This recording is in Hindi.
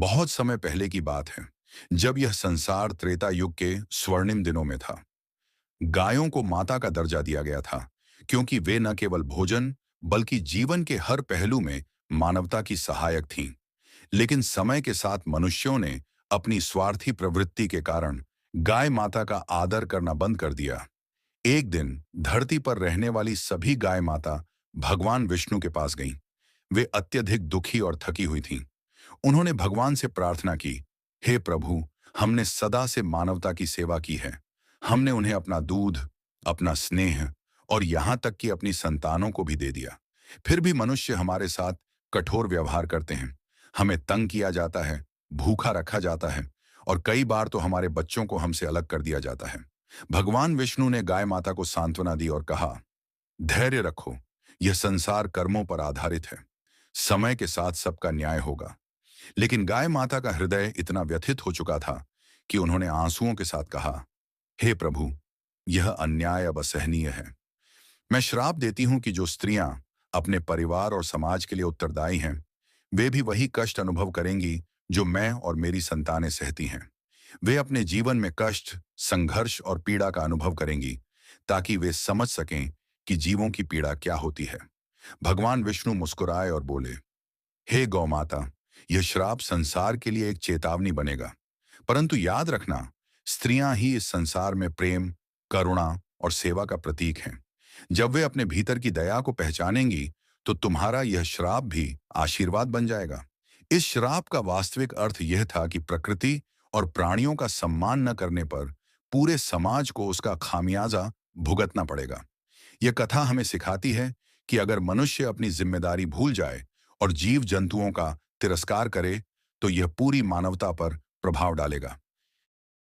बहुत समय पहले की बात है, जब यह संसार त्रेता युग के स्वर्णिम दिनों में था। गायों को माता का दर्जा दिया गया था, क्योंकि वे न केवल भोजन बल्कि जीवन के हर पहलू में मानवता की सहायक थीं। लेकिन समय के साथ मनुष्यों ने अपनी स्वार्थी प्रवृत्ति के कारण गाय माता का आदर करना बंद कर दिया। एक दिन धरती पर रहने वाली सभी गाय माता भगवान विष्णु के पास गईं। वे अत्यधिक दुखी और थकी हुई थीं। उन्होंने भगवान से प्रार्थना की, हे प्रभु, हमने सदा से मानवता की सेवा की है। हमने उन्हें अपना दूध, अपना स्नेह और यहाँ तक कि अपनी संतानों को भी दे दिया। फिर भी मनुष्य हमारे साथ कठोर व्यवहार करते हैं। हमें तंग किया जाता है, भूखा रखा जाता है और कई बार तो हमारे बच्चों को हमसे अलग कर दिया जाता है। भगवान विष्णु ने गाय माता को सांत्वना दी और कहा, धैर्य रखो, यह संसार कर्मों पर आधारित है। समय के साथ सबका न्याय होगा। लेकिन गाय माता का हृदय इतना व्यथित हो चुका था कि उन्होंने आंसुओं के साथ कहा, हे प्रभु, यह अन्याय अब असहनीय है। मैं श्राप देती हूं कि जो स्त्रियां अपने परिवार और समाज के लिए उत्तरदायी हैं, वे भी वही कष्ट अनुभव करेंगी जो मैं और मेरी संतानें सहती हैं। वे अपने जीवन में कष्ट, संघर्ष और पीड़ा का अनुभव करेंगी, ताकि वे समझ सकें कि जीवों की पीड़ा क्या होती है। भगवान विष्णु मुस्कुराए और बोले, हे गौ माता, यह श्राप संसार के लिए एक चेतावनी बनेगा। परंतु याद रखना, स्त्रियां ही इस संसार में प्रेम, करुणा और सेवा का प्रतीक हैं। जब वे अपने भीतर की दया को पहचानेंगी, तो तुम्हारा यह श्राप भी आशीर्वाद बन जाएगा। इस श्राप का वास्तविक अर्थ यह था कि प्रकृति और प्राणियों का सम्मान न करने पर पूरे समाज को उसका खामियाजा भुगतना पड़ेगा। यह कथा हमें सिखाती है कि अगर मनुष्य अपनी जिम्मेदारी भूल जाए और जीव जंतुओं का तिरस्कार करे, तो यह पूरी मानवता पर प्रभाव डालेगा।